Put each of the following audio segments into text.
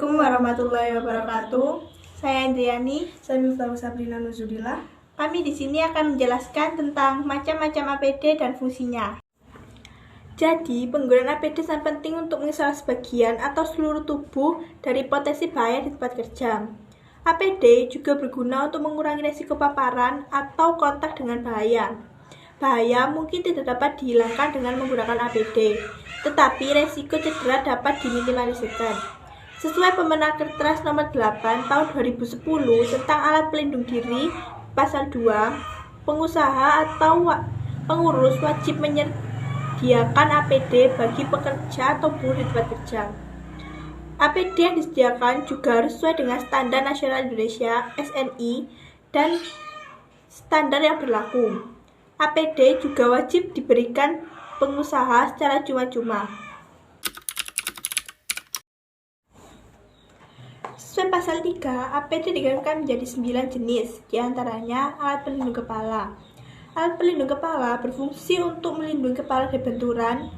Assalamualaikum warahmatullahi wabarakatuh. Saya Andriani. Saya Miftahul Sabrina Nuzulillah. Kami di sini akan menjelaskan tentang macam-macam APD dan fungsinya. Jadi, penggunaan APD sangat penting untuk mengisolasi sebagian atau seluruh tubuh dari potensi bahaya di tempat kerja. APD juga berguna untuk mengurangi risiko paparan atau kontak dengan bahaya. Bahaya mungkin tidak dapat dihilangkan dengan menggunakan APD, tetapi risiko cedera dapat diminimalisirkan. Sesuai Permenaker Nomor 8 Tahun 2010 tentang alat pelindung diri, Pasal 2, pengusaha atau pengurus wajib menyediakan APD bagi pekerja atau buruh di tempat kerja. APD yang disediakan juga harus sesuai dengan Standar Nasional Indonesia (SNI) dan standar yang berlaku. APD juga wajib diberikan pengusaha secara cuma-cuma. Sesuai Pasal 3, APD digabungkan menjadi 9 jenis, diantaranya alat pelindung kepala. Alat pelindung kepala berfungsi untuk melindungi kepala dari benturan,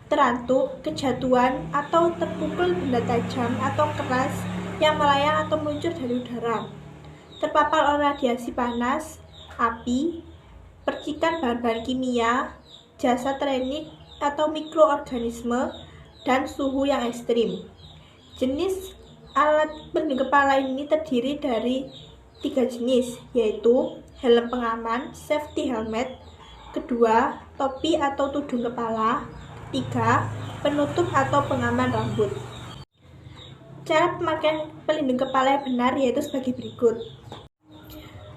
terantuk, kejatuhan, atau terpukul benda tajam atau keras yang melayang atau meluncur dari udara, terpapar oleh radiasi panas, api, percikan bahan-bahan kimia, jasa teknik atau mikroorganisme, dan suhu yang ekstrim. Jenis alat pelindung kepala ini terdiri dari 3 jenis, yaitu helm pengaman, safety helmet, kedua, topi atau tudung kepala, ketiga, penutup atau pengaman rambut. Cara pemakaian pelindung kepala yang benar yaitu sebagai berikut.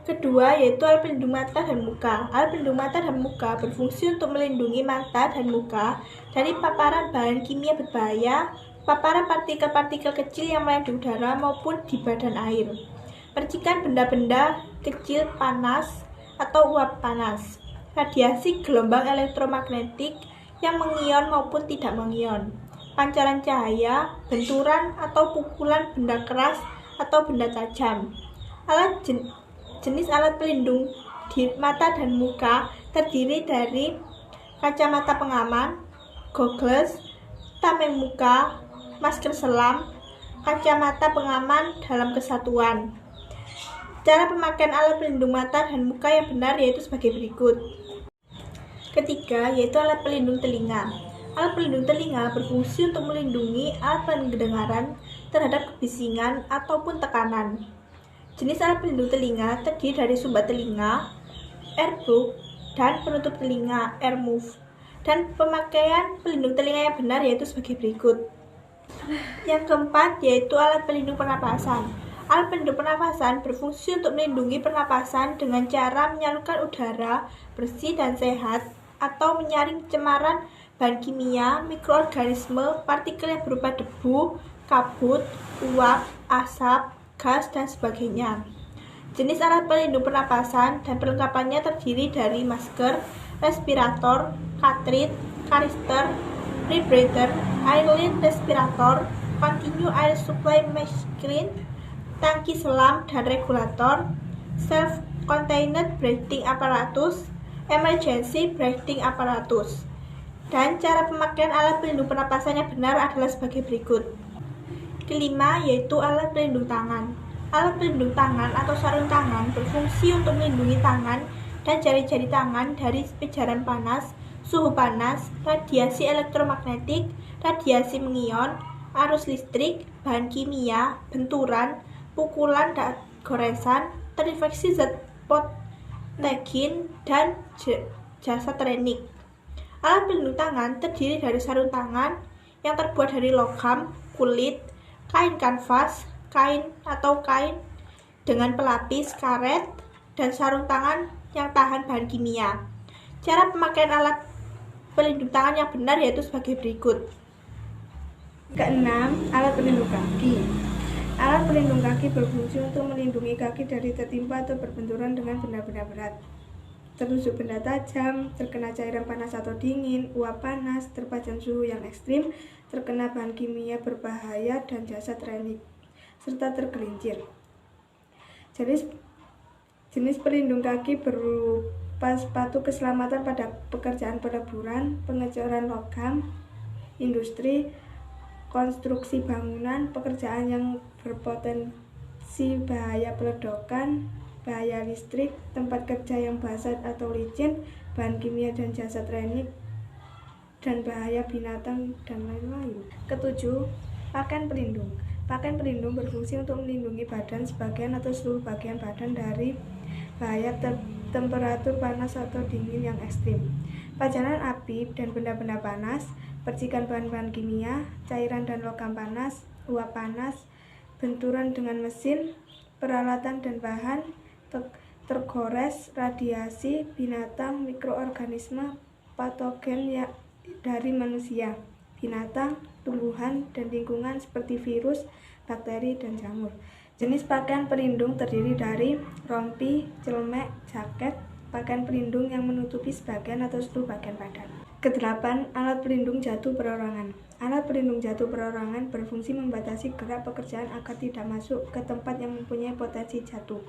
Kedua, yaitu alat pelindung mata dan muka. Alat pelindung mata dan muka berfungsi untuk melindungi mata dan muka dari paparan bahan kimia berbahaya, paparan partikel-partikel kecil yang melayang di udara maupun di badan air, percikan benda-benda kecil panas atau uap panas, radiasi gelombang elektromagnetik yang mengion maupun tidak mengion, pancaran cahaya, benturan atau pukulan benda keras atau benda tajam. Jenis alat pelindung di mata dan muka terdiri dari kacamata pengaman, goggles, tameng muka, masker selam, kacamata pengaman dalam kesatuan. Cara pemakaian alat pelindung mata dan muka yang benar yaitu sebagai berikut. Ketiga, yaitu alat pelindung telinga. Alat pelindung telinga berfungsi untuk melindungi alat pendengaran terhadap kebisingan ataupun tekanan. Jenis alat pelindung telinga terdiri dari sumbat telinga, earplug, dan penutup telinga, earmuff. Dan pemakaian pelindung telinga yang benar yaitu sebagai berikut. Yang keempat, yaitu alat pelindung pernapasan. Alat pelindung pernapasan berfungsi untuk melindungi pernapasan dengan cara menyalurkan udara bersih dan sehat atau menyaring pencemaran bahan kimia, mikroorganisme, partikel yang berupa debu, kabut, uap, asap, gas, dan sebagainya. Jenis alat pelindung pernapasan dan perlengkapannya terdiri dari masker, respirator, cartridge, kanister, rebreather, airline respirator, continue air supply screen, tangki selam dan regulator, self-contained breathing apparatus, emergency breathing apparatus. Dan cara pemakaian alat pelindung pernapasan yang benar adalah sebagai berikut. Kelima, yaitu alat pelindung tangan. Alat pelindung tangan atau sarung tangan berfungsi untuk melindungi tangan dan jari-jari tangan dari pijaran panas, suhu panas, radiasi elektromagnetik, radiasi mengion, arus listrik, bahan kimia, benturan, pukulan dan goresan, terinfeksi zat potagin, dan jasa teknik. Alat pelindung tangan terdiri dari sarung tangan yang terbuat dari logam, kulit, kain kanvas, kain atau kain dengan pelapis, karet, dan sarung tangan yang tahan bahan kimia. Cara pemakaian alat pelindung tangan yang benar yaitu sebagai berikut. Keenam, alat pelindung kaki. Alat pelindung kaki berfungsi untuk melindungi kaki dari tertimpa atau berbenturan dengan benda-benda berat, tertusuk benda tajam, terkena cairan panas atau dingin, uap panas, terpajan suhu yang ekstrim, terkena bahan kimia berbahaya dan jasa teknik, serta tergelincir. Jenis pelindung kaki berupa sepatu keselamatan pada pekerjaan peleburan, pengecoran logam, industri, konstruksi bangunan, pekerjaan yang berpotensi bahaya peledakan, bahaya listrik, tempat kerja yang basah atau licin, bahan kimia dan jasa teknik, dan bahaya binatang dan lain-lain. Ketujuh, pakaian pelindung. Pakaian pelindung berfungsi untuk melindungi badan sebagian atau seluruh bagian badan dari bahaya temperatur panas atau dingin yang ekstrim, pajanan api dan benda-benda panas, percikan bahan-bahan kimia, cairan dan logam panas, uap panas, benturan dengan mesin, peralatan dan bahan, tergores, radiasi, binatang, mikroorganisme, patogen dari manusia, binatang, tumbuhan, dan lingkungan seperti virus, bakteri, dan jamur. Jenis pakaian pelindung terdiri dari rompi, celemek, jaket, pakaian pelindung yang menutupi sebagian atau seluruh bagian badan. Kedelapan, alat pelindung jatuh perorangan. Alat pelindung jatuh perorangan berfungsi membatasi gerak pekerjaan agar tidak masuk ke tempat yang mempunyai potensi jatuh,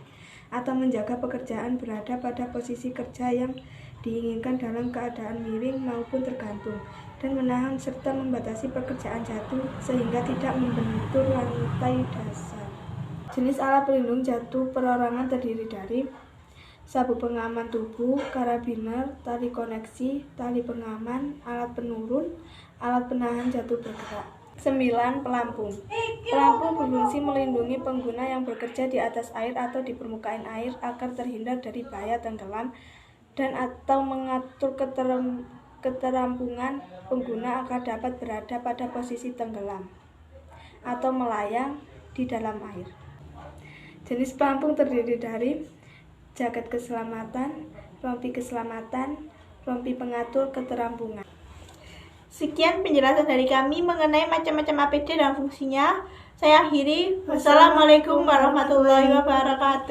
atau menjaga pekerjaan berada pada posisi kerja yang diinginkan dalam keadaan miring maupun tergantung, dan menahan serta membatasi pekerjaan jatuh sehingga tidak membentur lantai dasar. Jenis alat pelindung jatuh perorangan terdiri dari sabuk pengaman tubuh, karabiner, tali koneksi, tali pengaman, alat penurun, alat penahan jatuh bergerak. 9. Pelampung. Pelampung berfungsi melindungi pengguna yang bekerja di atas air atau di permukaan air agar terhindar dari bahaya tenggelam dan atau mengatur keterampungan pengguna agar dapat berada pada posisi tenggelam atau melayang di dalam air. Jenis pelampung terdiri dari jaket keselamatan, rompi keselamatan, rompi pengatur keterampungan. Sekian penjelasan dari kami mengenai macam-macam APD dan fungsinya. Saya akhiri. Wassalamualaikum warahmatullahi wabarakatuh.